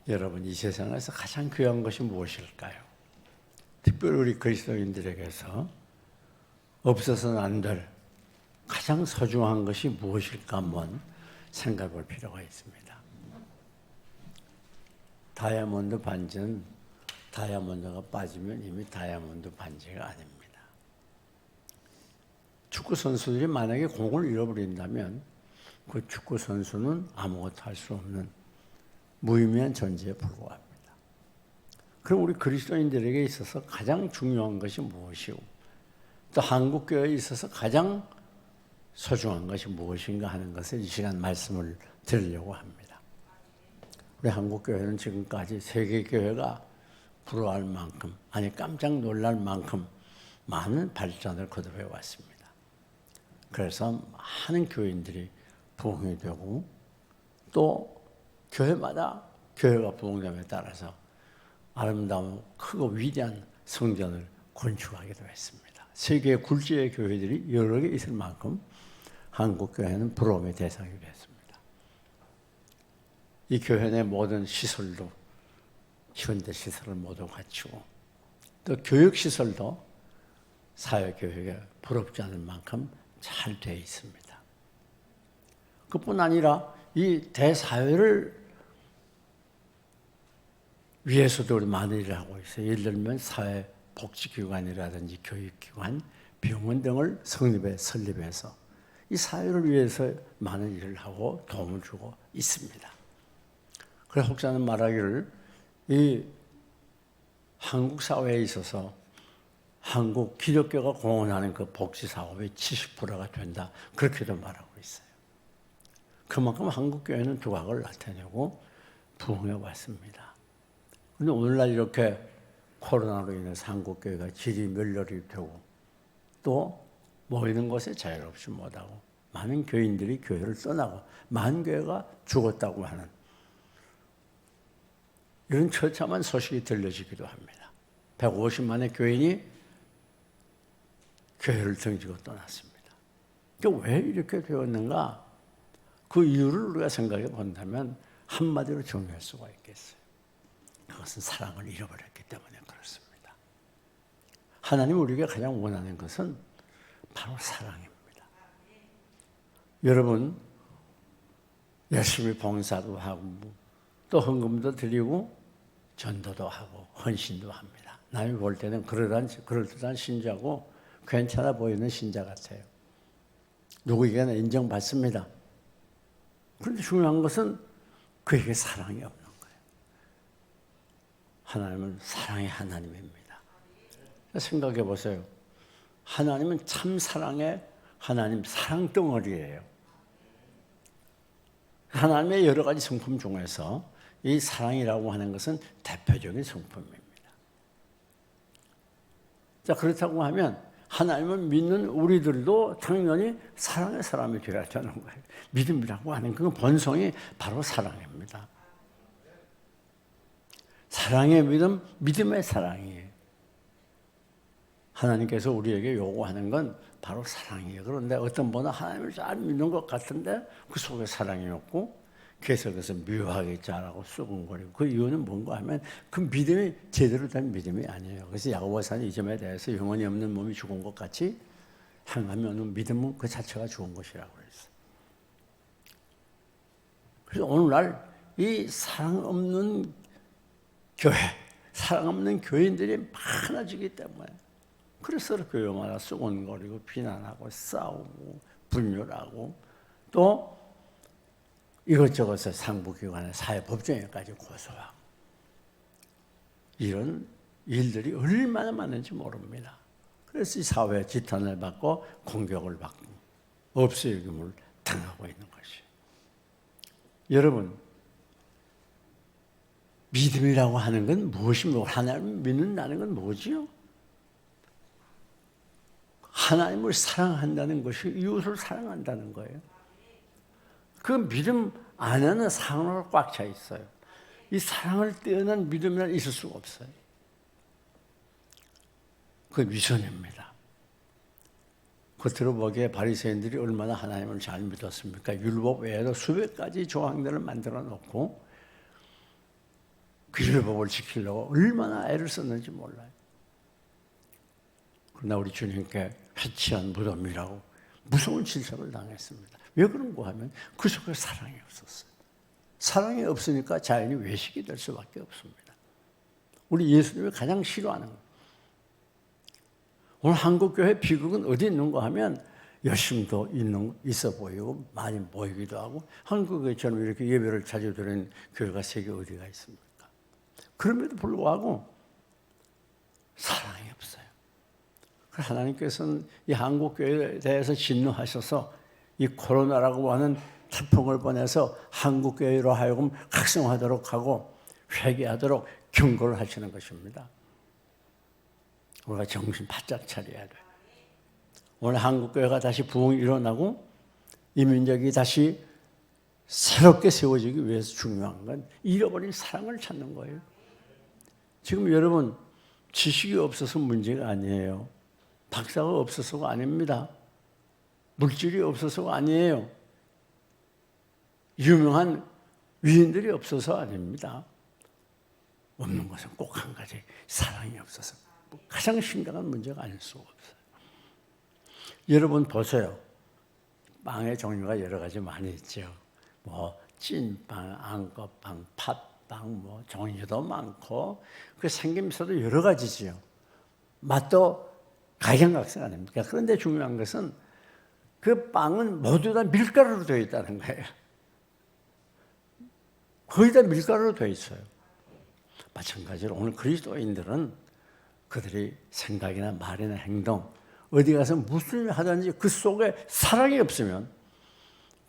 여러분, 이 세상에서 가장 귀한 것이 무엇일까요? 특별히 우리 그리스도인들에게서 없어서는 안 될 가장 소중한 것이 무엇일까 한번 생각해 볼 필요가 있습니다. 다이아몬드 반지는 다이아몬드가 빠지면 이미 다이아몬드 반지가 아닙니다. 축구 선수들이 만약에 공을 잃어버린다면 그 축구 선수는 아무것도 할 수 없는 무의미한 존재에 불과합니다. 그럼 우리 그리스도인들에게 있어서 가장 중요한 것이 무엇이고 또 한국교회에 있어서 가장 소중한 것이 무엇인가 하는 것을 이 시간 말씀을 드리려고 합니다. 우리 한국교회는 지금까지 세계교회가 부러워할 만큼, 아니 깜짝 놀랄 만큼 많은 발전을 거듭해 왔습니다. 그래서 많은 교인들이 부흥이 되고 또 교회마다 교회가 부흥됨에 따라서 아름다운 크고 위대한 성전을 건축하기도 했습니다. 세계 굴지의 교회들이 여러 개 있을 만큼 한국교회는 부러움의 대상이 됐습니다. 이 교회 내 모든 시설도 현대 시설을 모두 갖추고 또 교육시설도 사회교육에 부럽지 않을 만큼 잘 되어 있습니다. 그뿐 아니라 이 대사회를 위해서도 우리 많은 일을 하고 있어요. 예를 들면 사회복지기관이라든지 교육기관, 병원 등을 설립해서 이 사회를 위해서 많은 일을 하고 도움을 주고 있습니다. 그래서 혹자는 말하기를 이 한국 사회에 있어서 한국 기독교가 공헌하는 그 복지사업의 70%가 된다. 그렇게도 말하고 있어요. 그만큼 한국교회는 두각을 나타내고 부흥해 왔습니다. 그런데 오늘날 이렇게 코로나로 인해서 한국교회가 질이 멸렬이 되고 또 모이는 것에 자유롭지 못하고 많은 교인들이 교회를 떠나고 많은 교회가 죽었다고 하는 이런 처참한 소식이 들려지기도 합니다. 150만의 교인이 교회를 등지고 떠났습니다. 그러니까 왜 이렇게 되었는가? 그 이유를 우리가 생각해 본다면 한마디로 정리할 수가 있겠어요. 그것은 사랑을 잃어버렸기 때문에 그렇습니다. 하나님 우리에게 가장 원하는 것은 바로 사랑입니다. 여러분 열심히 봉사도 하고 또 헌금도 드리고 전도도 하고 헌신도 합니다. 남이 볼 때는 그럴듯한 신자고 괜찮아 보이는 신자 같아요. 누구에게나 인정받습니다. 그런데 중요한 것은 그에게 사랑이 없는 거예요. 하나님은 사랑의 하나님입니다. 생각해 보세요. 하나님은 참 사랑의 하나님 사랑 덩어리예요. 하나님의 여러 가지 성품 중에서 이 사랑이라고 하는 것은 대표적인 성품입니다. 자, 그렇다고 하면 하나님을 믿는 우리들도 당연히 사랑의 사람이 되어야 되는 거예요. 믿음이라고 하는 그 본성이 바로 사랑입니다. 사랑의 믿음, 믿음의 사랑이에요. 하나님께서 우리에게 요구하는 건 바로 사랑이에요. 그런데 어떤 분은 하나님을 잘 믿는 것 같은데 그 속에 사랑이 없고 계속해서 묘하게 자라고 쑥은거리고 그 이유는 뭔가 하면 그 믿음이 제대로 된 믿음이 아니에요. 그래서 야고보서는 이 점에 대해서 영혼이 없는 몸이 죽은 것 같이 행함이 없는 믿음은 그 자체가 죽은 것이라고 그랬어요. 그래서 오늘날 이 사랑 없는 교회, 사랑 없는 교인들이 많아지기 때문에 그래서 교회마다 쑥은거리고 비난하고 싸우고 분열하고 또 이것저것을 상부기관에 사회법정에까지 고소하고 이런 일들이 얼마나 많은지 모릅니다. 그래서 이 사회에 지탄을 받고 공격을 받고 없애김을 당하고 있는 것이에요. 여러분, 믿음이라고 하는 건 무엇입니까? 하나님을 믿는다는 건 뭐지요? 하나님을 사랑한다는 것이 이웃을 사랑한다는 거예요. 그 믿음 안에는 사랑으로 꽉 차 있어요. 이 사랑을 뛰어난 믿음이란 있을 수가 없어요. 그 위선입니다. 겉으로 보기에 바리새인들이 얼마나 하나님을 잘 믿었습니까? 율법 외에도 수백 가지 조항들을 만들어 놓고 그 율법을 지키려고 얼마나 애를 썼는지 몰라요. 그러나 우리 주님께 회치한 무덤이라고 무서운 질책을 당했습니다. 왜 그런가 하면 그 속에 사랑이 없었어요. 사랑이 없으니까 자연히 외식이 될 수밖에 없습니다. 우리 예수님이 가장 싫어하는 거. 오늘 한국교회 비극은 어디 있는가 하면 열심도 있어 보이고 많이 모이기도 하고 한국에처럼 이렇게 예배를 자주 드리는 교회가 세계 어디가 있습니까? 그럼에도 불구하고 사랑이 없어요. 하나님께서는 이 한국교회에 대해서 진노하셔서 이 코로나라고 하는 태풍을 보내서 한국교회로 하여금 각성하도록 하고 회개하도록 경고를 하시는 것입니다. 우리가 정신 바짝 차려야 돼요. 오늘 한국교회가 다시 부흥이 일어나고 이 민족이 다시 새롭게 세워지기 위해서 중요한 건 잃어버린 사랑을 찾는 거예요. 지금 여러분 지식이 없어서 문제가 아니에요. 박사가 없어서가 아닙니다. 물질이 없어서가 아니에요. 유명한 위인들이 없어서 아닙니다. 없는 것은 꼭 한 가지, 사랑이 없어서. 가장 심각한 문제가 아닐 수가 없어요. 여러분 보세요. 빵의 종류가 여러 가지 많이 있죠. 뭐 찐빵, 안것빵, 팥빵, 뭐 종류도 많고 그 생김새도 여러 가지지요. 맛도 각양각색 아닙니까? 그런데 중요한 것은 그 빵은 모두 다 밀가루로 되어 있다는 거예요. 거의 다 밀가루로 되어 있어요. 마찬가지로 오늘 그리스도인들은 그들이 생각이나 말이나 행동, 어디 가서 무슨 일을 하든지 그 속에 사랑이 없으면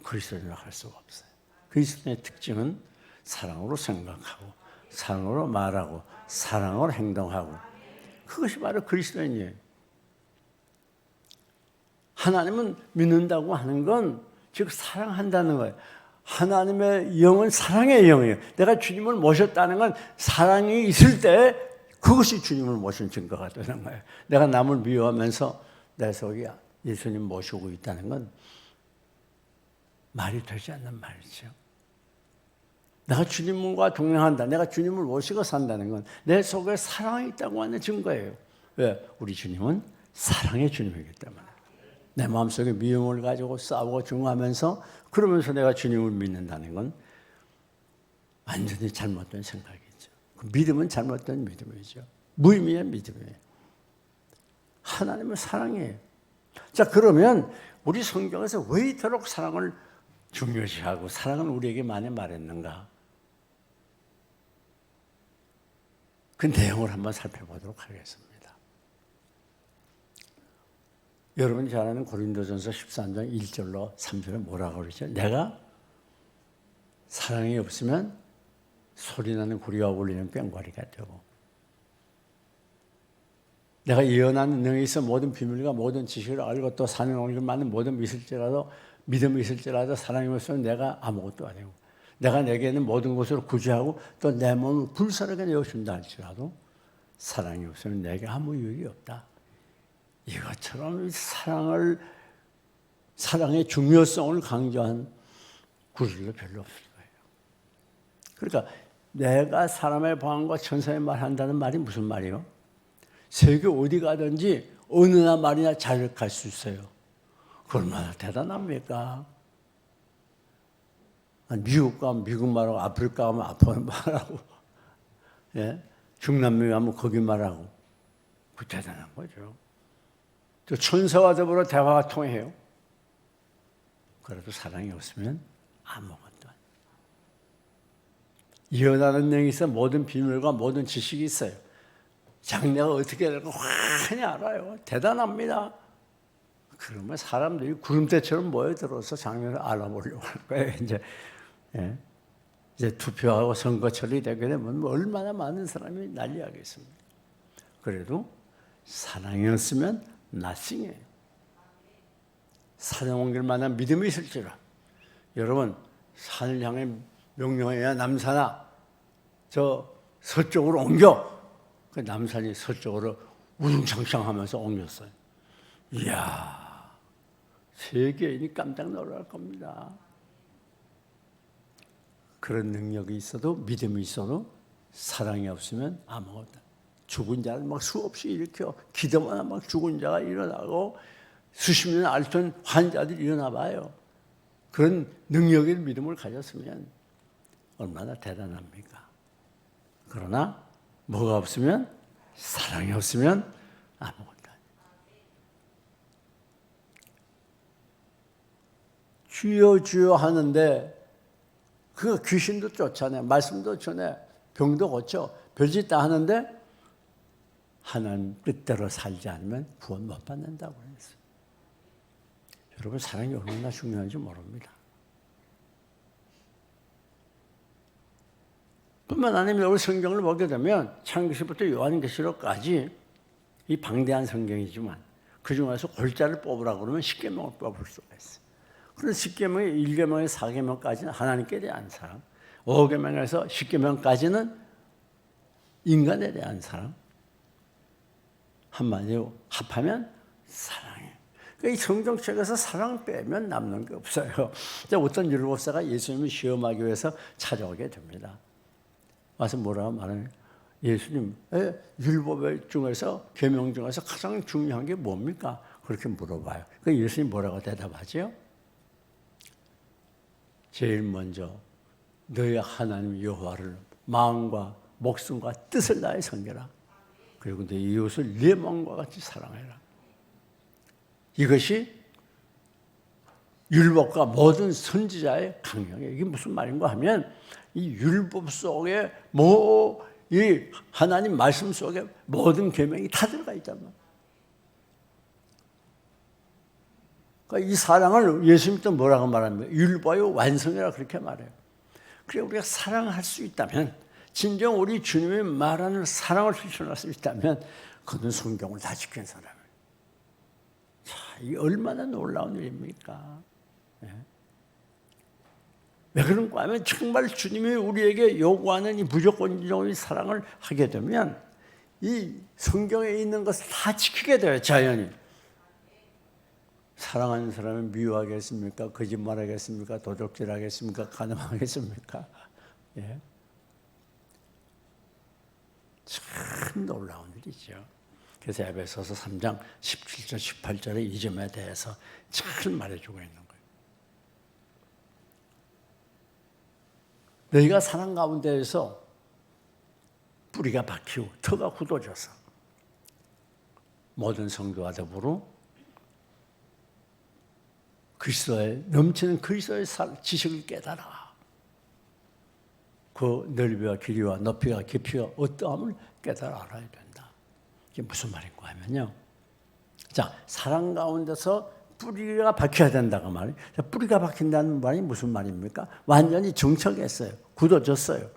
그리스도인을 할 수가 없어요. 그리스도인의 특징은 사랑으로 생각하고, 사랑으로 말하고, 사랑으로 행동하고, 그것이 바로 그리스도인이에요. 하나님은 믿는다고 하는 건 즉 사랑한다는 거예요. 하나님의 영은 사랑의 영이에요. 내가 주님을 모셨다는 건 사랑이 있을 때 그것이 주님을 모신 증거가 되는 거예요. 내가 남을 미워하면서 내 속에 예수님 모시고 있다는 건 말이 되지 않는 말이죠. 내가 주님과 동행한다. 내가 주님을 모시고 산다는 건 내 속에 사랑이 있다고 하는 증거예요. 왜? 우리 주님은 사랑의 주님이기 때문에. 내 마음속에 미움을 가지고 싸우고 증오하면서 그러면서 내가 주님을 믿는다는 건 완전히 잘못된 생각이죠. 그 믿음은 잘못된 믿음이죠. 무의미한 믿음이에요. 하나님은 사랑이에요. 자, 그러면 우리 성경에서 왜 이토록 사랑을 중요시하고 사랑은 우리에게 많이 말했는가? 그 내용을 한번 살펴보도록 하겠습니다. 여러분이 잘 아는 고린도전서 13장 1절로 3절에 뭐라고 그러죠? 내가 사랑이 없으면 소리나는 구리와 울리는 꽹과리가 되고 내가 예언하는 능력이 있어 모든 비밀과 모든 지식을 알고 또 사는 옮길 많은 모든 믿음이 있을지라도 사랑이 없으면 내가 아무것도 아니고 내가 내게는 모든 것으로 구제하고 또 내 몸을 불사르게 내어준다 할지라도 사랑이 없으면 내게 아무 유익이 없다. 이것처럼 사랑의 중요성을 강조한 구절도 별로 없을 거예요. 그러니까 내가 사람의 방언과 천사의 말 한다는 말이 무슨 말이에요? 세계 어디 가든지 어느 나 말이나 자격할 수 있어요. 그 얼마나 대단합니까? 미국 가면 미국 말하고 아프리카 가면 아프리카 말하고 예? 중남미 가면 거기 말하고 그 대단한 거죠. 또 천사와 더불어 대화가 통해요. 그래도 사랑이 없으면 아무것도 아니에요. 예언하는 능력이 있어 모든 비밀과 모든 지식이 있어요. 장래가 어떻게 될까 환히 알아요. 대단합니다. 그러면 사람들이 구름대처럼 모여들어서 장래를 알아보려고 할 거예요. 이제 투표하고 선거철이 되게 되면 얼마나 많은 사람이 난리하겠습니까? 그래도 사랑이 없으면 nothing이에요. 산에 옮길 만한 믿음이 있을지라. 여러분 산을 향해 명령해야 남산아 저 서쪽으로 옮겨. 그 남산이 서쪽으로 우중창창하면서 옮겼어요. 이야 세계인이 깜짝 놀랄 겁니다. 그런 능력이 있어도 믿음이 있어도 사랑이 없으면 아무것도. 죽은 자를 막 수없이 일으켜 기도만 하면 막 죽은 자가 일어나고 수십 년 앓던 환자들이 일어나 봐요. 그런 능력의 믿음을 가졌으면 얼마나 대단합니까? 그러나 뭐가 없으면, 사랑이 없으면 아무것도 아니에요. 주여 주여 하는데 그 귀신도 쫓아내, 말씀도 전해, 병도 고쳐, 별짓 다 하는데 하나님 뜻대로 살지 않으면 구원 못 받는다고 했어요. 여러분, 사랑이 얼마나 중요한지 모릅니다. 뿐만 아니라 우리 성경을 보게 되면 창세기부터 요한계시록까지 이 방대한 성경이지만 그 중에서 골자를 뽑으라고 그러면 10계명을 뽑을 수가 있어요. 그래서 10계명의 1계명의 4계명까지는 하나님께 대한 사랑, 5계명에서 10계명까지는 인간에 대한 사랑, 한마디로 합하면 사랑이에요. 그러니까 이 성경책에서 사랑 빼면 남는 게 없어요. 어떤 율법사가 예수님을 시험하기 위해서 찾아오게 됩니다. 와서 뭐라고 말하냐? 예수님, 율법 중에서, 계명 중에서 가장 중요한 게 뭡니까? 그렇게 물어봐요. 그러니까 예수님 뭐라고 대답하죠? 제일 먼저 너의 하나님 여호와를 마음과 목숨과 뜻을 다해 섬겨라. 그리고 내 이웃을 네 마음과 같이 사랑해라. 이것이 율법과 모든 선지자의 강령이에요. 이게 무슨 말인가 하면 이 율법 속에 이 하나님 말씀 속에 모든 계명이 다 들어가 있잖아. 그러니까 이 사랑을 예수님이 또 뭐라고 말합니까? 율법의 완성이라 그렇게 말해요. 그래 우리가 사랑할 수 있다면, 진정 우리 주님이 말하는 사랑을 실천할 수 있다면 그는 성경을 다 지킨 사람이에요. 자, 이게 얼마나 놀라운 일입니까? 네. 왜 그런가 하면 정말 주님이 우리에게 요구하는 이 무조건적인 사랑을 하게 되면 이 성경에 있는 것을 다 지키게 돼요. 자연히. 사랑하는 사람은 미워하겠습니까? 거짓말하겠습니까? 도적질하겠습니까? 간음하겠습니까? 예. 참 놀라운 일이죠. 그래서 에베소서 3장 17절 18절의 이 점에 대해서 잘 말해주고 있는 거예요. 너희가 사랑 가운데에서 뿌리가 박히고 터가 굳어져서 모든 성도와 더불어 그리스도의 넘치는 그리스도의 지식을 깨달아. 그 넓이와 길이와 높이와 깊이와 어떠함을 깨달아 알아야 된다. 이게 무슨 말인가 하면요. 자, 사랑 가운데서 뿌리가 박혀야 된다고 말이에요. 뿌리가 박힌다는 말이 무슨 말입니까? 완전히 정착했어요. 굳어졌어요.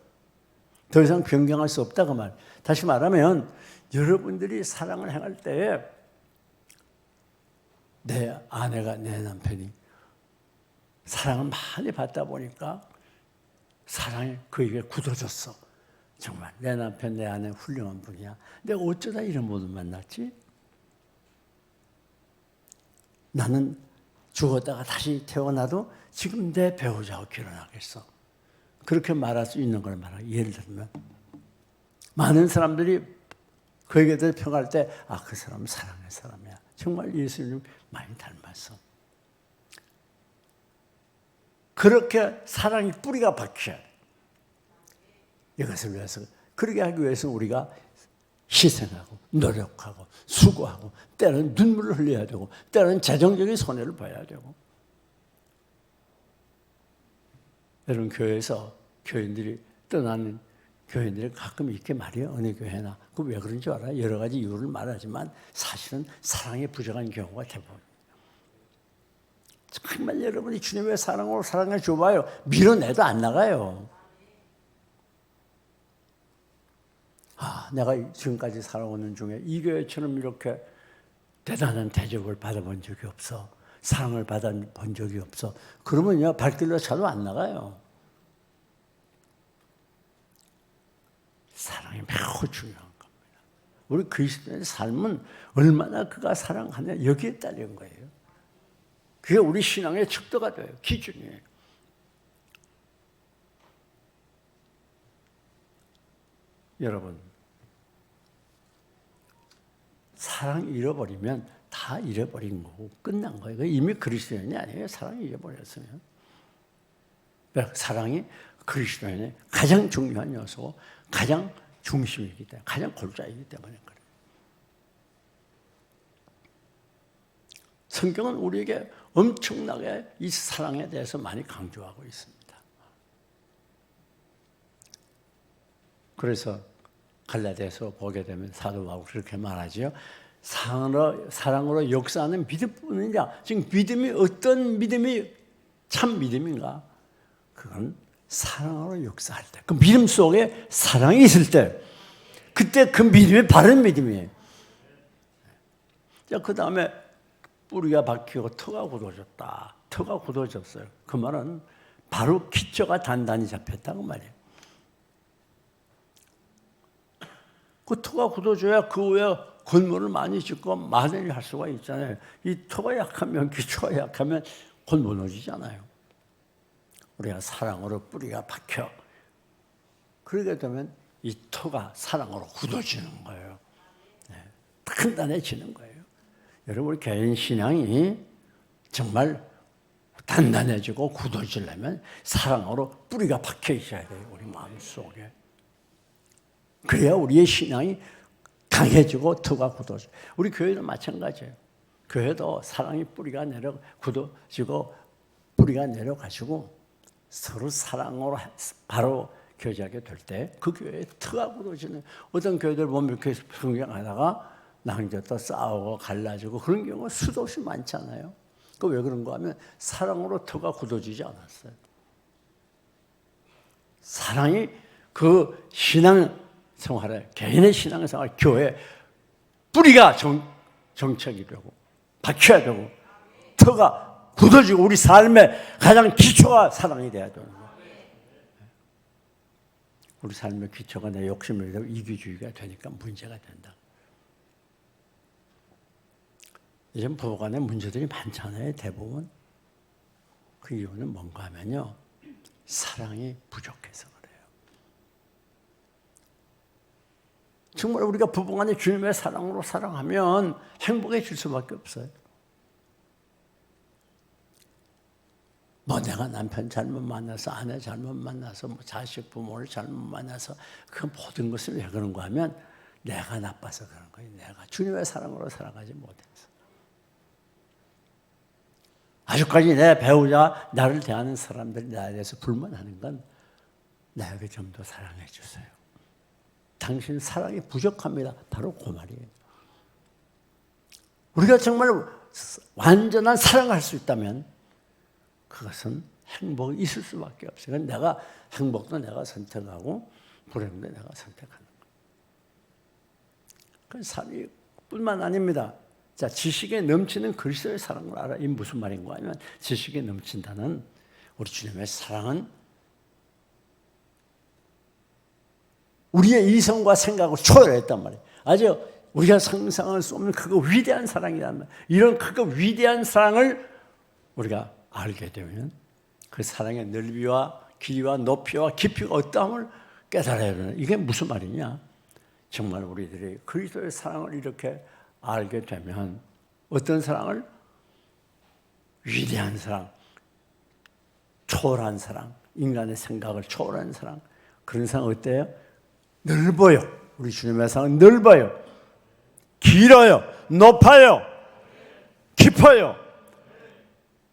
더 이상 변경할 수 없다고 말이에요. 다시 말하면 여러분들이 사랑을 행할 때에 내 아내가, 내 남편이 사랑을 많이 받다 보니까 사랑이 그에게 굳어졌어. 정말 내 남편, 내 아내 훌륭한 분이야. 내가 어쩌다 이런 분을 만났지? 나는 죽었다가 다시 태어나도 지금 내 배우자와 결혼하겠어. 그렇게 말할 수 있는 걸 말하고, 예를 들면 많은 사람들이 그에게 대해 평할 때 그 사람은 사랑의 사람이야. 정말 예수님 많이 닮았어. 그렇게 사랑이 뿌리가 박혀야 돼. 이것을 위해서, 그렇게 하기 위해서 우리가 희생하고 노력하고 수고하고 때로는 눈물을 흘려야 되고 때로는 재정적인 손해를 봐야 되고. 여러분, 교회에서 교인들이 떠나는 교인들이 가끔 있게 말이에요. 어느 교회나. 그 왜 그런 줄 알아요? 여러 가지 이유를 말하지만 사실은 사랑에 부족한 경우가 대부분. 정말 여러분이 주님의 사랑으로 사랑해 줘봐요. 밀어내도 안 나가요. 내가 지금까지 살아오는 중에 이 교회처럼 이렇게 대단한 대접을 받아본 적이 없어. 사랑을 받아본 적이 없어. 그러면요, 발길로 차도 안 나가요. 사랑이 매우 중요한 겁니다. 우리 그리스도의 삶은 얼마나 그가 사랑하냐, 여기에 따른 거예요. 그게 우리 신앙의 척도가 돼요. 기준이에요. 여러분, 사랑 잃어버리면 다 잃어버린 거고 끝난 거예요. 이미 그리스도인이 아니에요. 사랑이 잃어버렸으면. 사랑이 그리스도인의 가장 중요한 요소고 가장 중심이기 때문에, 가장 골자이기 때문에 그래요. 성경은 우리에게 엄청나게 이 사랑에 대해서 많이 강조하고 있습니다. 그래서 갈라디아서 보게 되면 사도 바울이 그렇게 말하죠. 사랑으로 역사하는 믿음뿐이냐. 지금 믿음이 어떤 믿음이 참 믿음인가? 그건 사랑으로 역사할 때, 그 믿음 속에 사랑이 있을 때, 그때 그 믿음이 바른 믿음이에요. 자, 그 다음에 뿌리가 박히고 터가 굳어졌다. 터가 굳어졌어요. 그 말은 바로 기초가 단단히 잡혔다고 말이에요. 그 터가 굳어져야 그 후에 건물을 많이 짓고 많이 할 수가 있잖아요. 이 터가 약하면, 기초가 약하면 곧 무너지잖아요. 우리가 사랑으로 뿌리가 박혀. 그러게 되면 이 터가 사랑으로 굳어지는 거예요. 네, 단단해지는 거예요. 여러분, 개인 신앙이 정말 단단해지고 굳어지려면 사랑으로 뿌리가 박혀 있어야 돼요. 우리 마음속에. 그래야 우리의 신앙이 강해지고 터가 굳어져요. 우리 교회도 마찬가지예요. 교회도 사랑이 뿌리가 굳어지고 뿌리가 내려가지고 서로 사랑으로 바로 교제하게 될 때 그 교회에 터가 굳어지는, 어떤 교회들 보면 이렇게 성경하다가 나눠졌다 싸우고 갈라지고 그런 경우가 수도 없이 많잖아요. 그 왜 그런가 하면 사랑으로 터가 굳어지지 않았어요. 사랑이 그 신앙 생활에, 개인의 신앙 생활, 교회 뿌리가 정착이 되고 박혀야 되고 터가 굳어지고 우리 삶의 가장 기초가 사랑이 돼야 되는 거예요. 우리 삶의 기초가 내 욕심을 되고 이기주의가 되니까 문제가 된다. 요즘 부부간에 문제들이 많잖아요. 대부분. 그 이유는 뭔가 하면요, 사랑이 부족해서 그래요. 정말 우리가 부부간에 주님의 사랑으로 사랑하면 행복해질 수밖에 없어요. 뭐 내가 남편 잘못 만나서, 아내 잘못 만나서, 뭐 자식 부모를 잘못 만나서 그 모든 것을 왜 그런가 하면 내가 나빠서 그런 거예요. 내가 주님의 사랑으로 살아가지 못해서. 아직까지 내 배우자, 나를 대하는 사람들이 나에 대해서 불만하는 건 나에게 좀 더 사랑해 주세요. 당신 사랑이 부족합니다. 바로 그 말이에요. 우리가 정말 완전한 사랑을 할 수 있다면 그것은 행복이 있을 수밖에 없어요. 내가 행복도 내가 선택하고 불행도 내가 선택하는 거예요. 그 삶이 뿐만 아닙니다. 자, 지식에 넘치는 그리스도의 사랑을 알아. 이 무슨 말인가 하면 지식에 넘친다는 우리 주님의 사랑은 우리의 이성과 생각을 초월했단 말이에요. 아주 우리가 상상할 수 없는 그거 위대한 사랑이란 말이에요. 이런 그거 위대한 사랑을 우리가 알게 되면 그 사랑의 넓이와 길이와 높이와 깊이가 어떠함을 깨달아야 되는, 이게 무슨 말이냐? 정말 우리들이 그리스도의 사랑을 이렇게 알게 되면 어떤 사랑을? 위대한 사랑, 초월한 사랑, 인간의 생각을 초월한 사랑. 그런 사랑 어때요? 넓어요. 우리 주님의 사랑은 넓어요. 길어요. 높아요. 깊어요.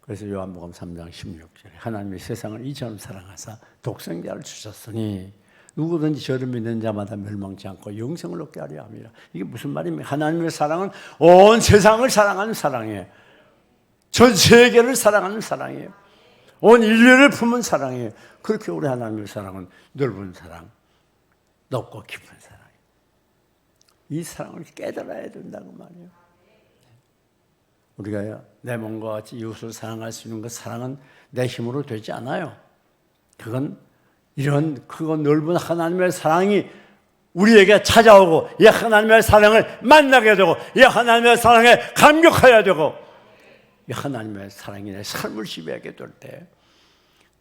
그래서 요한복음 3장 16절에 하나님이 세상을 이처럼 사랑하사 독생자를 주셨으니 누구든지 저를 믿는 자마다 멸망치 않고 영생을 얻게 하려 합니다. 이게 무슨 말입니까? 하나님의 사랑은 온 세상을 사랑하는 사랑이에요. 전 세계를 사랑하는 사랑이에요. 온 인류를 품은 사랑이에요. 그렇게 우리 하나님의 사랑은 넓은 사랑, 높고 깊은 사랑이에요. 이 사랑을 깨달아야 된다고 말이에요. 우리가 내 몸과 같이 이웃을 사랑할 수 있는 그 사랑은 내 힘으로 되지 않아요. 그건 이런 크고 넓은 하나님의 사랑이 우리에게 찾아오고 이 하나님의 사랑을 만나게 되고 이 하나님의 사랑에 감격해야 되고 이 하나님의 사랑이 내 삶을 지배하게 될 때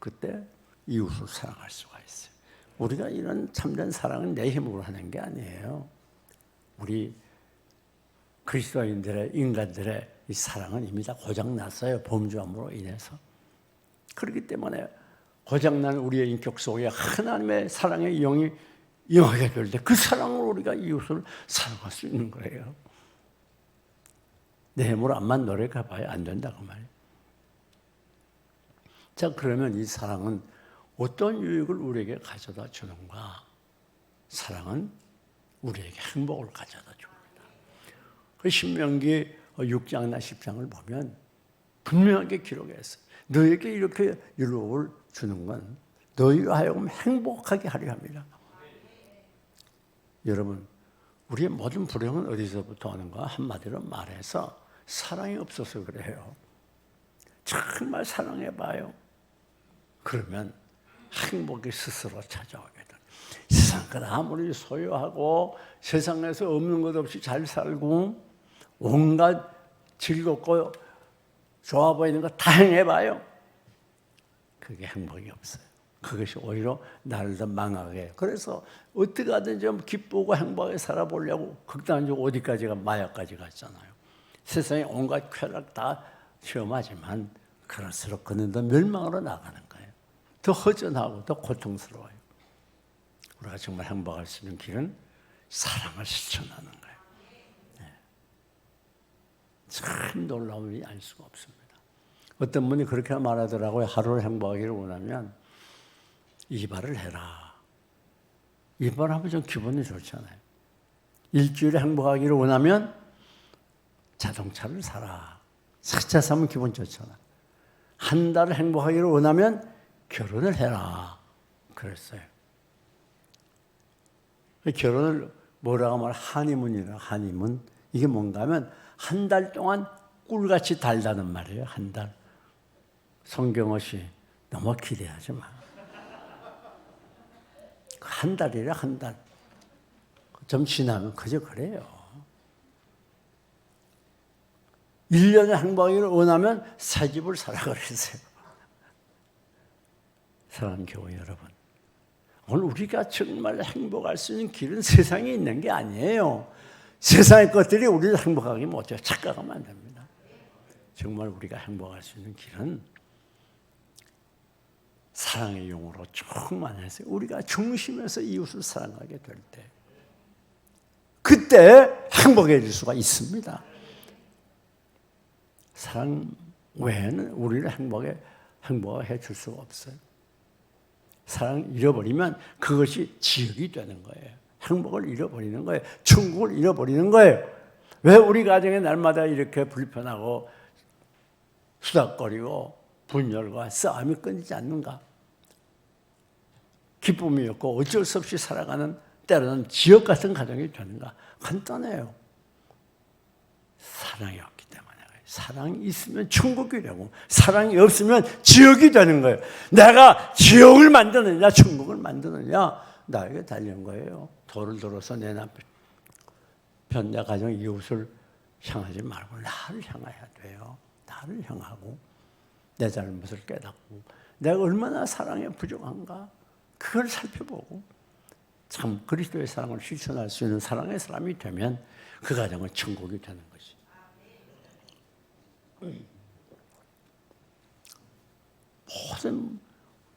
그때 이웃을 사랑할 수가 있어요. 우리가 이런 참된 사랑은 내 힘으로 하는 게 아니에요. 우리 그리스도인들의, 인간들의 이 사랑은 이미 다 고장났어요. 범죄함으로 인해서. 그렇기 때문에 고장난 우리의 인격 속에 하나님의 사랑의 영이 임하게 될 때 그 사랑으로 우리가 이웃을 사랑할 수 있는 거예요. 내 힘으로 암만 노력해봐야 안 된다 그 말이에요. 자, 그러면 이 사랑은 어떤 유익을 우리에게 가져다 주는가? 사랑은 우리에게 행복을 가져다 줍니다. 그 신명기 6장이나 10장을 보면 분명하게 기록했어요. 너에게 이렇게 유익을 주는 건 너희로 하여금 행복하게 하려 합니다. 여러분, 우리의 모든 불행은 어디서부터 오는가? 한마디로 말해서 사랑이 없어서 그래요. 정말 사랑해봐요. 그러면 행복이 스스로 찾아오게 돼요. 세상 것 아무리 소유하고 세상에서 없는 것 없이 잘 살고 온갖 즐겁고 좋아 보이는 거 다 행해봐요. 그게 행복이 없어요. 그것이 오히려 나를 더 망하게 해요. 그래서 어떻게 하든 좀 기쁘고 행복하게 살아보려고 극단적으로 어디까지가 마약까지 갔잖아요. 세상에 온갖 쾌락 다 체험하지만 그럴수록 그는 더 멸망으로 나가는 거예요. 더 허전하고 더 고통스러워요. 우리가 정말 행복할 수 있는 길은 사랑을 실천하는 거예요. 네. 참 놀라움이 알 수가 없습니다. 어떤 분이 그렇게 말하더라고요. 하루를 행복하기를 원하면 이발을 해라. 이발하면 좀 기분이 좋잖아요. 일주일에 행복하기를 원하면 자동차를 사라. 차 사면 기분 좋잖아. 한 달을 행복하기를 원하면 결혼을 해라. 그랬어요. 결혼을 뭐라고 말해? 한이문이라. 한이문. 이게 뭔가 하면 한 달 동안 꿀같이 달다는 말이에요. 한 달. 송경호 씨 너무 기대하지 마. 한 달이래, 한 달. 좀 지나면 그저 그래요. 1년에 행복하기를 원하면 새 집을 사라 그랬어요. 사랑하는 교회 여러분, 오늘 우리가 정말 행복할 수 있는 길은 세상에 있는 게 아니에요. 세상의 것들이 우리를 행복하게 못해요. 착각하면 안 됩니다. 정말 우리가 행복할 수 있는 길은 사랑의 용으로 충만해서 우리가 중심에서 이웃을 사랑하게 될 때, 그때 행복해질 수가 있습니다. 사랑 외에는 우리를 행복해 줄 수가 없어요. 사랑을 잃어버리면 그것이 지옥이 되는 거예요. 행복을 잃어버리는 거예요. 천국을 잃어버리는 거예요. 왜 우리 가정에 날마다 이렇게 불편하고 수다거리고 분열과 싸움이 끊이지 않는가? 기쁨이 없고 어쩔 수 없이 살아가는 때로는 지옥 같은 가정이 되는가? 간단해요. 사랑이 없기 때문에. 사랑이 있으면 천국이 되고 사랑이 없으면 지옥이 되는 거예요. 내가 지옥을 만드느냐 천국을 만드느냐 나에게 달린 거예요. 돌을 들어서 내 남편, 내 가정 이웃을 향하지 말고 나를 향해야 돼요. 나를 향하고 내 잘못을 깨닫고 내가 얼마나 사랑에 부족한가 그걸 살펴보고 참 그리스도의 사랑을 실천할 수 있는 사랑의 사람이 되면 그 가정은 천국이 되는 것이. 모든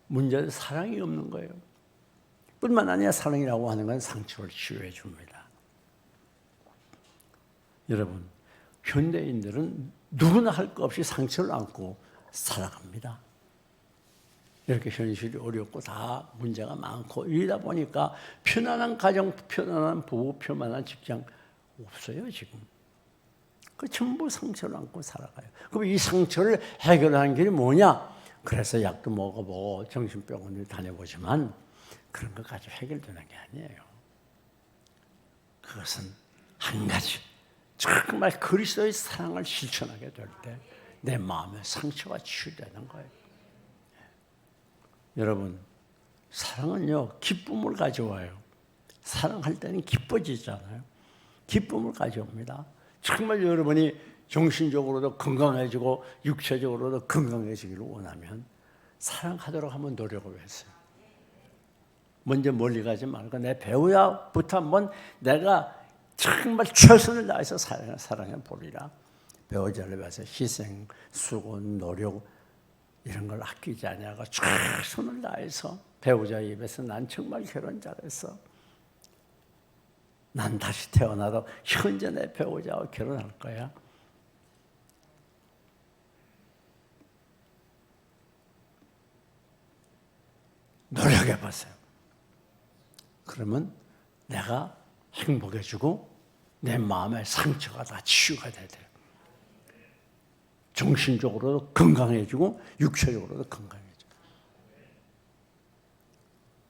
문제는 사랑이 없는 거예요. 뿐만 아니라 사랑이라고 하는 건 상처를 치유해 줍니다. 여러분, 현대인들은 누구나 할 것 없이 상처를 안고 살아갑니다. 이렇게 현실이 어렵고 다 문제가 많고 이러다 보니까 편안한 가정, 편안한 부부, 편안한 직장 없어요 지금. 그 전부 상처를 안고 살아가요. 그럼 이 상처를 해결하는 길이 뭐냐? 그래서 약도 먹어보고 정신병원을 다녀보지만 그런 것 가지고 해결되는 게 아니에요. 그것은 한 가지. 정말 그리스도의 사랑을 실천하게 될 때 내 마음의 상처가 치유되는 거예요. 여러분, 사랑은요, 기쁨을 가져와요. 사랑할 때는 기뻐지잖아요. 기쁨을 가져옵니다. 정말 여러분이 정신적으로도 건강해지고 육체적으로도 건강해지기를 원하면 사랑하도록 한번 노력을 했어요. 먼저 멀리 가지 말고 내 배우야부터 한번 내가 정말 최선을 다해서 사랑해 보리라. 배우자를 위해서 희생, 수고, 노력 이런 걸 아끼지 않냐고 최선을 다해서 배우자 입에서 난 정말 결혼 잘했어. 난 다시 태어나도 현재 내 배우자와 결혼할 거야. 노력해 보세요. 그러면 내가 행복해지고 내 마음의 상처가 다 치유가 돼야 돼요. 정신적으로도 건강해지고 육체적으로도 건강해져.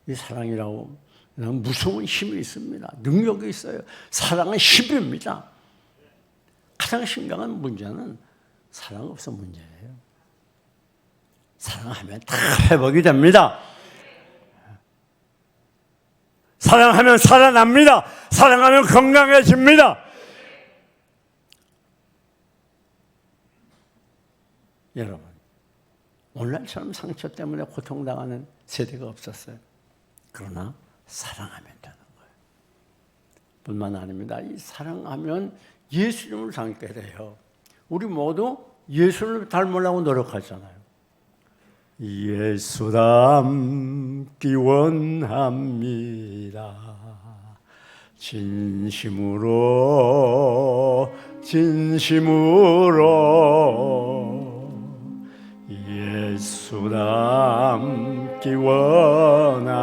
이 사랑이라고 무서운 힘이 있습니다. 능력이 있어요. 사랑은 힘입니다. 가장 심각한 문제는 사랑 없어 문제예요. 사랑하면 다 회복이 됩니다. 사랑하면 살아납니다. 사랑하면 건강해집니다. 여러분, 오늘날처럼 상처 때문에 고통당하는 세대가 없었어요. 그러나 사랑하면 되는 거예요. 뿐만 아닙니다. 이 사랑하면 예수님을 닮게 돼요. 우리 모두 예수를 닮으려고 노력하잖아요. 예수 닮기 원합니다. 진심으로 예수 닮기 원합니다.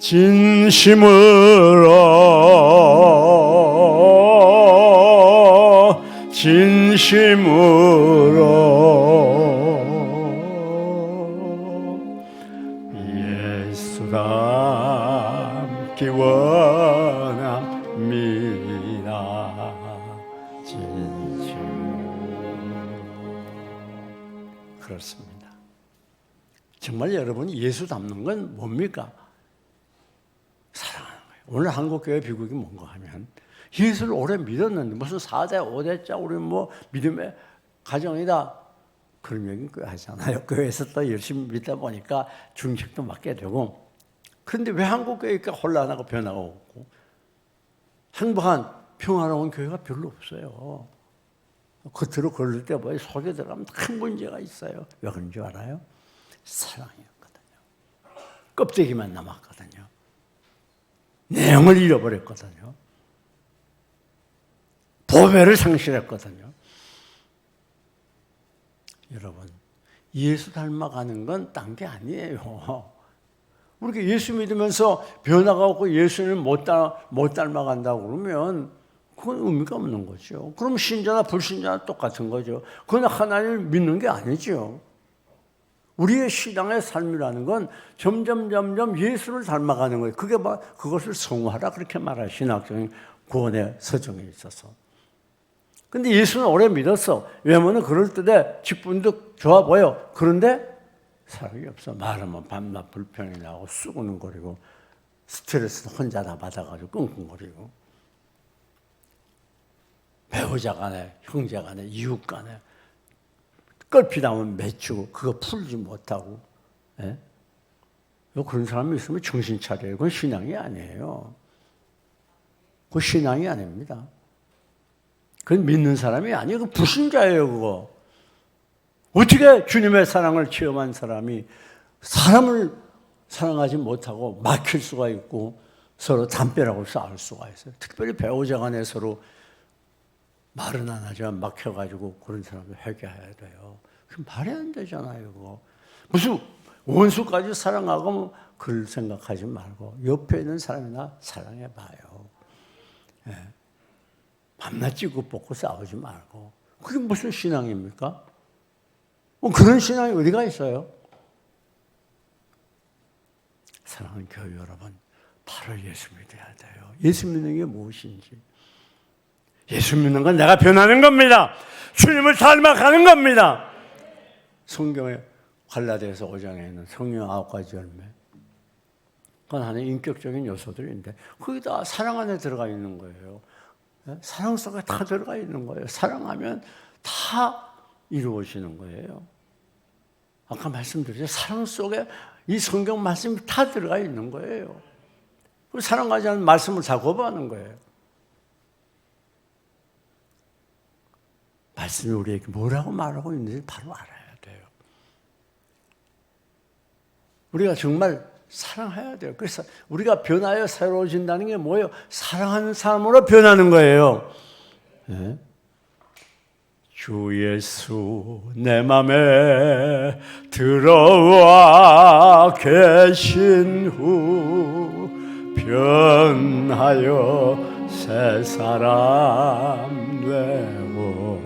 진심으로 예수 닮기 원합니다. 진심으로. 그렇습니다. 정말 여러분이 예수 닮는 건 뭡니까? 사랑하는 거예요. 오늘 한국교회 비극이 뭔가 하면 예수를 오래 믿었는데 무슨 4대 5대짜 우리 뭐 믿음의 가정이다 그런 얘기는 꽤 하잖아요. 교회에서 또 열심히 믿다 보니까 중식도 맡게 되고. 그런데 왜 한국교회가 혼란하고 변화가 없고 행복한 평화로운 교회가 별로 없어요. 겉으로 걸을 때 보여 속에 들어가면 큰 문제가 있어요. 왜 그런 줄 알아요? 사랑이었거든요. 껍데기만 남았거든요. 내용을 잃어버렸거든요. 보배를 상실했거든요. 여러분, 예수 닮아가는 건 딴 게 아니에요. 우리가 예수 믿으면서 변화가 없고 예수님을 못 닮아간다고 그러면 그건 의미가 없는 거죠. 그럼 신자나 불신자나 똑같은 거죠. 그건 하나님을 믿는 게 아니죠. 우리의 신앙의 삶이라는 건 점점 예수를 닮아가는 거예요. 그것을 성화라 그렇게 말할 신학적인 구원의 서정에 있어서. 근데 예수는 오래 믿었어. 왜냐하면 그럴 때 직분도 좋아 보여. 그런데 사랑이 없어. 말하면 밤낮 불평이 나고 쑥우는거리고 스트레스 혼자 다 받아가지고 끙끙거리고 배우자 간에 형제 간에 이웃 간에 끌피 나면 맺히고 그거 풀지 못하고 그런 사람이 있으면 정신 차려요. 그건 신앙이 아니에요. 그건 신앙이 아닙니다. 그건 믿는 사람이 아니에요. 그건 불신자예요. 그거. 어떻게 주님의 사랑을 체험한 사람이 사람을 사랑하지 못하고 막힐 수가 있고 서로 담배라고 싸울 수가 있어요. 특별히 배우자 간에 서로 말은 안 하지만 막혀가지고 그런 사람을 회개해야 돼요. 그 말이 안 되잖아요. 그거. 무슨 원수까지 사랑하고 그럴 생각하지 말고 옆에 있는 사람이나 사랑해봐요. 밤낮 찌고 뽑고 싸우지 말고. 그게 무슨 신앙입니까? 그런 신앙이 어디가 있어요? 사랑하는 교회 여러분, 바로 예수 믿어야 돼요. 예수 믿는 게 무엇인지. 예수 믿는 건 내가 변하는 겁니다. 주님을 닮아가는 겁니다. 성경에 갈라디아서 5장에 있는 성령 9가지 열매. 그건 하나의 인격적인 요소들인데 거기다 사랑 안에 들어가 있는 거예요. 사랑 속에 다 들어가 있는 거예요. 사랑하면 다 이루어지는 거예요. 아까 말씀드렸죠. 사랑 속에 이 성경 말씀이 다 들어가 있는 거예요. 사랑하지 않는 말씀을 다 거부하는 거예요. 말씀이 우리에게 뭐라고 말하고 있는지 바로 알아야 돼요. 우리가 정말 사랑해야 돼요. 그래서 우리가 변하여 새로워진다는 게 뭐예요? 사랑하는 사람으로 변하는 거예요. 네? 주 예수 내 맘에 들어와 계신 후 변하여 새 사람 되고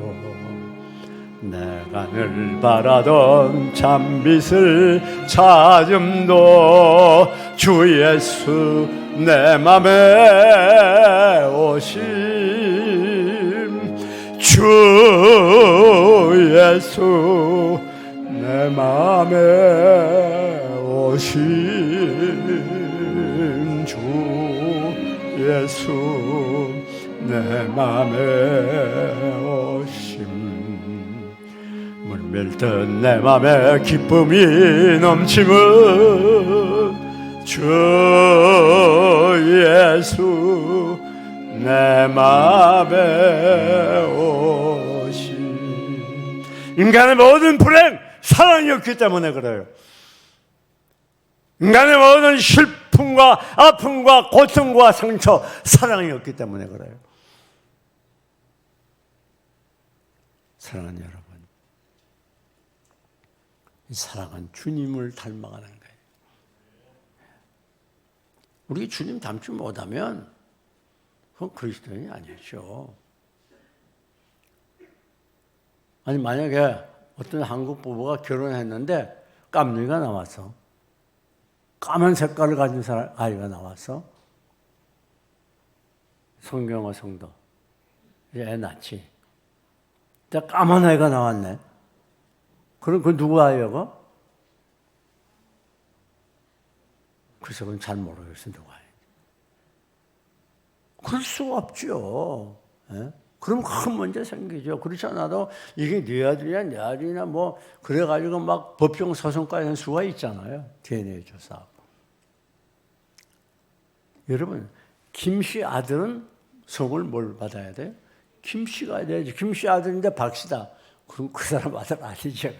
내가 늘 바라던 참빛을 찾음도 주 예수 내 맘에 오심 주 예수 내 맘에 오심 주 예수 내 맘에 오심 물밀듯 내 맘에 기쁨이 넘치면 주 예수 내 맘에 오심 인간의 모든 불행 사랑이 없기 때문에 그래요. 인간의 모든 슬픔과 아픔과 고통과 상처 사랑이 없기 때문에 그래요. 사랑하는 여러분, 이 사랑은 주님을 닮아가는 거예요. 우리 주님 닮지 못하면 그건 그리스도인이 아니죠. 아니 만약에 어떤 한국 부부가 결혼했는데 깜둥이가 나와서 까만 색깔을 가진 아이가 나와서 성경화 성도 이제 애 낳지. 근데 까만 아이가 나왔네. 그럼 그 누구 아이야? 그래서 그건 잘 모르겠어 누구 아이. 그럴 수가 없죠. 예? 그럼 큰 문제 생기죠. 그렇지 않아도 이게 네 아들이냐 내 아들이냐 뭐 그래가지고 막 법정 소송까지 할 수가 있잖아요. DNA 조사. 여러분 김씨 아들은 성을 뭘 받아야 돼요? 김씨가 돼야지. 김씨 아들인데 박씨다. 그럼 그 사람 아들 아니죠.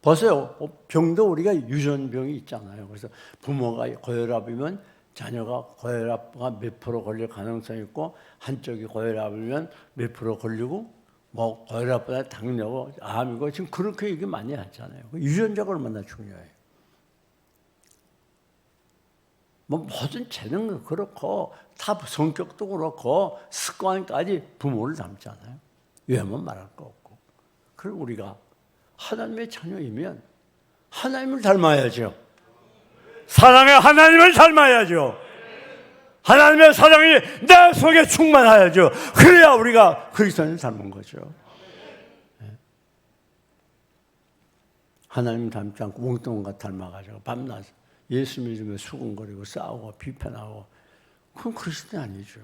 보세요. 병도 우리가 유전병이 있잖아요. 그래서 부모가 고혈압이면 자녀가 고혈압과 몇 프로 걸릴 가능성이 있고 한쪽이 고혈압이면 몇 프로 걸리고 뭐 고혈압보다 당뇨고 암이고 지금 그렇게 얘기 많이 하잖아요. 유전자가 얼마나 중요해요. 뭐 모든 재능도 그렇고 다 성격도 그렇고 습관까지 부모를 닮잖아요. 외모는 말할 거 없고. 그럼 우리가 하나님의 자녀이면 하나님을 닮아야죠. 사랑의 하나님을 닮아야죠. 하나님의 사랑이 내 속에 충만하야죠. 그래야 우리가 그리스도를 닮은 거죠. 하나님 닮지 않고 몽뚱이가 닮아가지고 밤낮 예수 믿으며 수군거리고 싸우고 비판하고 그건 그리스도 아니죠.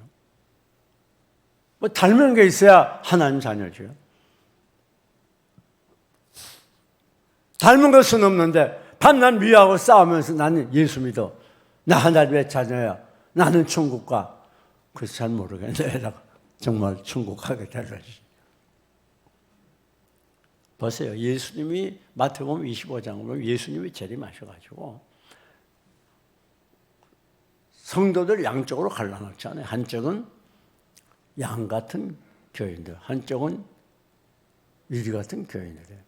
뭐 닮은 게 있어야 하나님 자녀죠. 닮은 것은 없는데 밤낮 미워하고 싸우면서 나는 예수 믿어. 나 하나님의 자녀야. 나는 천국 가. 그래서 잘 모르겠네. 정말 천국 가게 될지. 보세요. 예수님이 마태복음 25장을 보면 예수님이 재림하셔가지고 성도들 양쪽으로 갈라놓잖아요. 한쪽은 양 같은 교인들, 한쪽은 유리 같은 교인들이에요.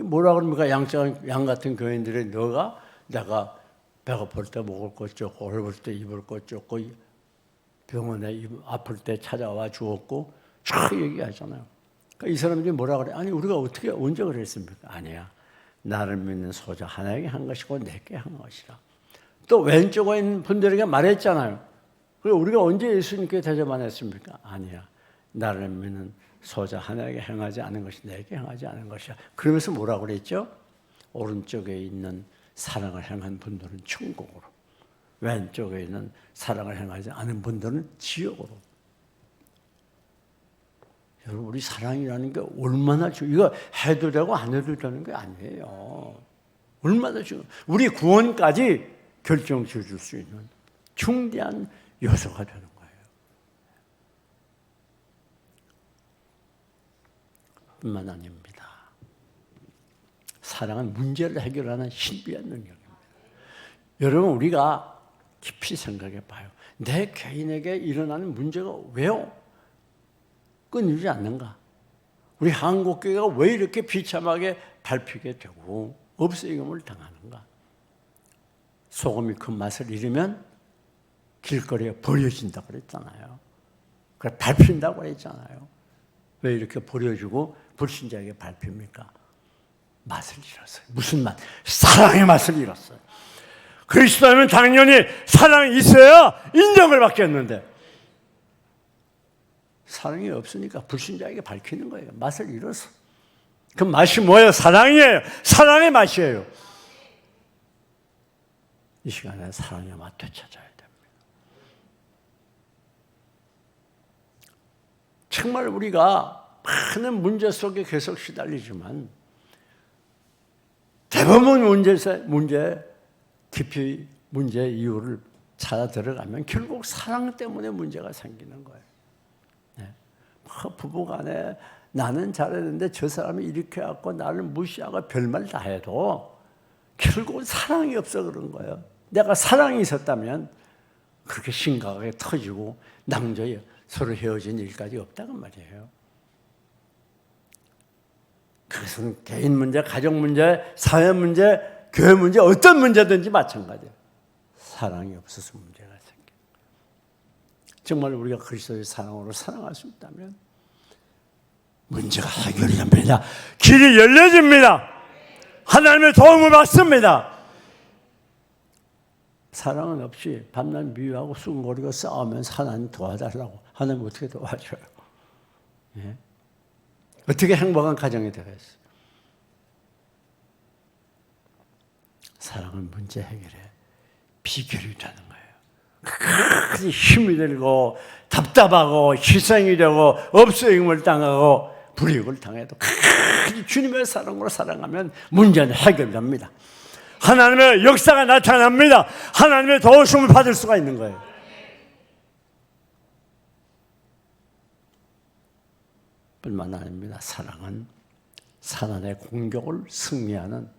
뭐라 그럽니까? 양 같은 교인들이 너가 내가 배고플 때 먹을 것 줬고 헐볼 때 입을 것 줬고 병원에 아플 때 찾아와 주었고 쫙 얘기하잖아요. 그러니까 이 사람들이 뭐라 그래? 아니 우리가 어떻게 언제 그랬습니까? 아니야. 나를 믿는 소자 하나에게 한 것이고 내게 한 것이라. 또 왼쪽에 있는 분들에게 말했잖아요. 그리고 우리가 언제 예수님께 대접만 했습니까? 아니야. 나를 믿는 소자 하나에게 행하지 않은 것이 내게 행하지 않은 것이야. 그러면서 뭐라고 그랬죠? 오른쪽에 있는 사랑을 행한 분들은 천국으로, 왼쪽에 있는 사랑을 행하지 않은 분들은 지옥으로. 여러분, 우리 사랑이라는 게 얼마나 이거 해도 되고 안 해도 되는 게 아니에요. 얼마나 우리 구원까지 결정 지어줄 수 있는 중대한 요소가 되는 거예요. 뿐만 아닙니다. 사랑은 문제를 해결하는 신비한 능력입니다. 여러분, 우리가 깊이 생각해 봐요. 내 개인에게 일어나는 문제가 왜요? 끊이지 않는가? 우리 한국교회가 왜 이렇게 비참하게 밟히게 되고 없어짐을 당하는가? 소금이 그 맛을 잃으면 길거리에 버려진다고 그랬잖아요. 그래, 밟힌다고 그랬잖아요. 왜 이렇게 버려지고 불신자에게 밟힙니까? 맛을 잃었어요. 무슨 맛? 사랑의 맛을 잃었어요. 그리스도는 당연히 사랑이 있어야 인정을 받겠는데 사랑이 없으니까 불신자에게 밝히는 거예요. 맛을 잃어서. 그 맛이 뭐예요? 사랑이에요. 사랑의 맛이에요. 이 시간에 사랑의 맛 되찾아야 됩니다. 정말 우리가 많은 문제 속에 계속 시달리지만 대부분 문제 깊이 문제 이유를 찾아 들어가면 결국 사랑 때문에 문제가 생기는 거예요. 네. 부부간에 나는 잘했는데 저 사람이 이렇게 해갖고 나를 무시하고 별말 다 해도 결국은 사랑이 없어 그런 거예요. 내가 사랑이 있었다면 그렇게 심각하게 터지고 낭저에 서로 헤어진 일까지 없다는 말이에요. 그것은 개인 문제, 가정 문제, 사회 문제, 교회 문제, 어떤 문제든지 마찬가지예요. 사랑이 없어서 문제가 생겨요. 정말 우리가 그리스도의 사랑으로 사랑할 수 있다면 문제가 해결이 됩니다. 길이 열려집니다. 하나님의 도움을 받습니다. 사랑은 없이 밤낮 미워하고 수군거리고 싸우면서 하나님 도와달라고 하나님 어떻게 도와줘요? 예? 어떻게 행복한 가정이 되겠어요? 사랑은 문제 해결에 비결이 되는 거예요. 큰 힘이 들고 답답하고 희생이 되고 없어짐을 당하고 불이익을 당해도 주님의 사랑으로 사랑하면 문제는 해결됩니다. 하나님의 역사가 나타납니다. 하나님의 도우심을 받을 수가 있는 거예요. 뿐만 아닙니다. 사랑은 사단의 공격을 승리하는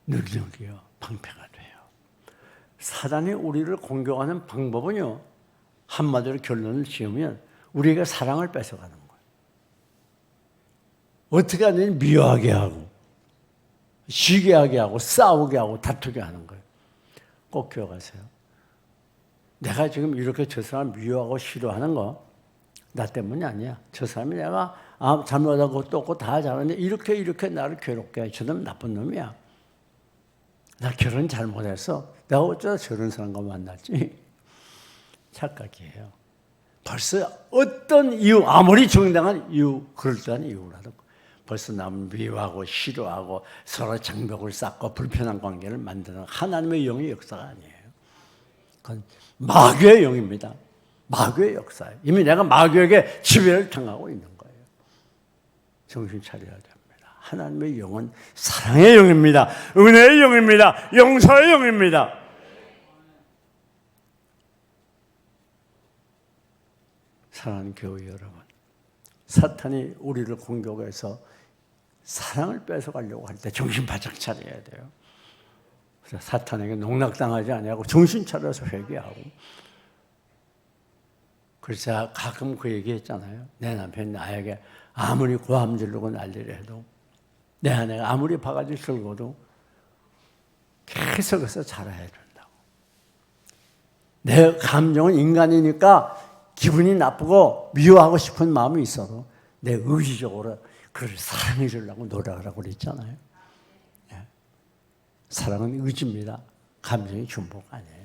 능력이요, 방패가 돼요. 사단이 우리를 공격하는 방법은요, 한마디로 결론을 지으면 우리에게 사랑을 뺏어가는 거예요. 어떻게 하느니 미워하게 하고 쉬게 하게 하고 싸우게 하고 다투게 하는 거예요. 꼭 기억하세요. 내가 지금 이렇게 저 사람 미워하고 싫어하는 거 나 때문이 아니야. 저 사람이 내가 잘못하고 것도 없고 다 잘하는데 이렇게 나를 괴롭게 해. 저 놈 나쁜 놈이야. 나 결혼 잘못했어. 내가 어쩌다 저런 사람과 만났지. 착각이에요. 벌써 어떤 이유, 아무리 정당한 이유, 그럴듯한 이유라도 벌써 남을 미워하고 싫어하고 서로 장벽을 쌓고 불편한 관계를 만드는 하나님의 영의 역사가 아니에요. 그건 마귀의 영입니다. 마귀의 역사예요. 이미 내가 마귀에게 지배를 당하고 있는 거예요. 정신 차려야 됩니다. 하나님의 영은 사랑의 영입니다. 은혜의 영입니다. 용서의 영입니다. 사랑하는 교회 여러분, 사탄이 우리를 공격해서 사랑을 뺏어가려고 할 때 정신 바짝 차려야 돼요. 그래서 사탄에게 농락당하지 아니하고 정신 차려서 회개하고. 그래서 제가 가끔 그 얘기했잖아요. 내 남편이 나에게 아무리 고함 지르고 난리를 해도 내 아내가 아무리 바가지 쓸고도 계속해서 잘해야 된다고. 내 감정은 인간이니까 기분이 나쁘고 미워하고 싶은 마음이 있어도 내 의지적으로 그를 사랑해 주려고 노력하라고 그랬잖아요. 예. 사랑은 의지입니다. 감정이 전부가 아니에요.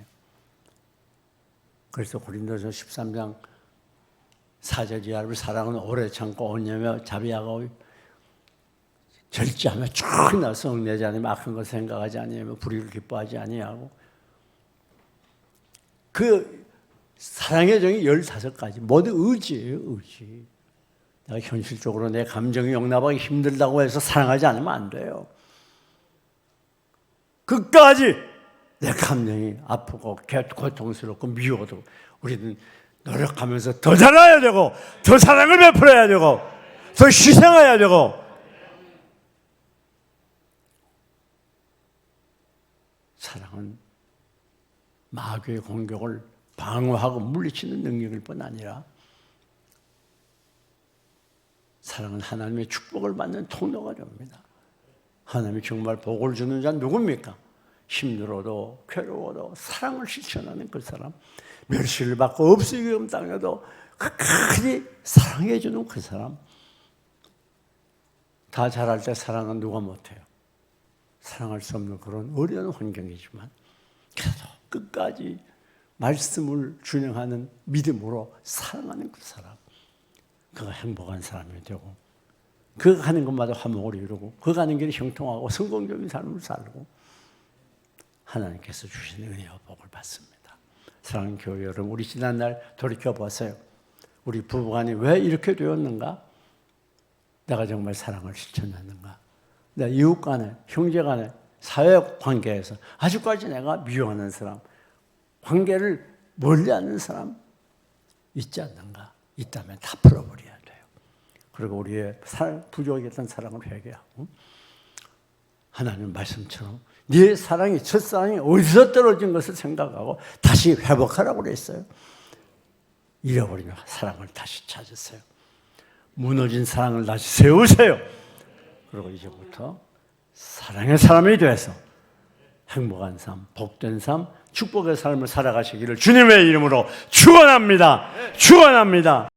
그래서 고린도서 13장 4절 이하로 사랑은 오래 참고 온유하며 자비하고 절제하며 쭉 나서 얽내지 않으며 악한 것 생각하지 아니하며 불의를 기뻐하지 아니하고 그 사랑의 정이 15가지 모두 의지예요. 의지. 내가 현실적으로 내 감정이 용납하기 힘들다고 해서 사랑하지 않으면 안 돼요. 끝까지 내 감정이 아프고 고통스럽고 미워도 우리는 노력하면서 더 잘해야 되고 더 사랑을 베풀어야 되고 더 희생해야 되고 사랑은 마귀의 공격을 방어하고 물리치는 능력일 뿐 아니라 사랑은 하나님의 축복을 받는 통로가 됩니다. 하나님이 정말 복을 주는 자는 누굽니까? 힘들어도 괴로워도 사랑을 실천하는 그 사람, 멸시를 받고 없으기금 당해도 끝까지 사랑해 주는 그 사람. 다 잘할 때 사랑은 누가 못해요? 사랑할 수 없는 그런 어려운 환경이지만 그래도 끝까지 말씀을 준행하는 믿음으로 사랑하는 그 사람, 그가 행복한 사람이 되고 그가 가는 것마다 화목을 이루고 그가 가는 길이 형통하고 성공적인 삶을 살고 하나님께서 주시는 은혜와 복을 받습니다. 사랑하는 교회 여러분, 우리 지난날 돌이켜보세요. 우리 부부간이 왜 이렇게 되었는가? 내가 정말 사랑을 실천했는가? 내 이웃 간에, 형제 간에, 사회 관계에서 아직까지 내가 미워하는 사람, 관계를 멀리하는 사람 있지 않는가? 있다면 다 풀어버려야 돼요. 그리고 우리의 부족했던 사랑을 회개하고 하나님 말씀처럼 네 사랑이, 첫사랑이 어디서 떨어진 것을 생각하고 다시 회복하라고 그랬어요. 잃어버린 사랑을 다시 찾으세요. 무너진 사랑을 다시 세우세요. 그리고 이제부터 사랑의 사람이 돼서 행복한 삶, 복된 삶, 축복의 삶을 살아가시기를 주님의 이름으로 축원합니다. 축원합니다.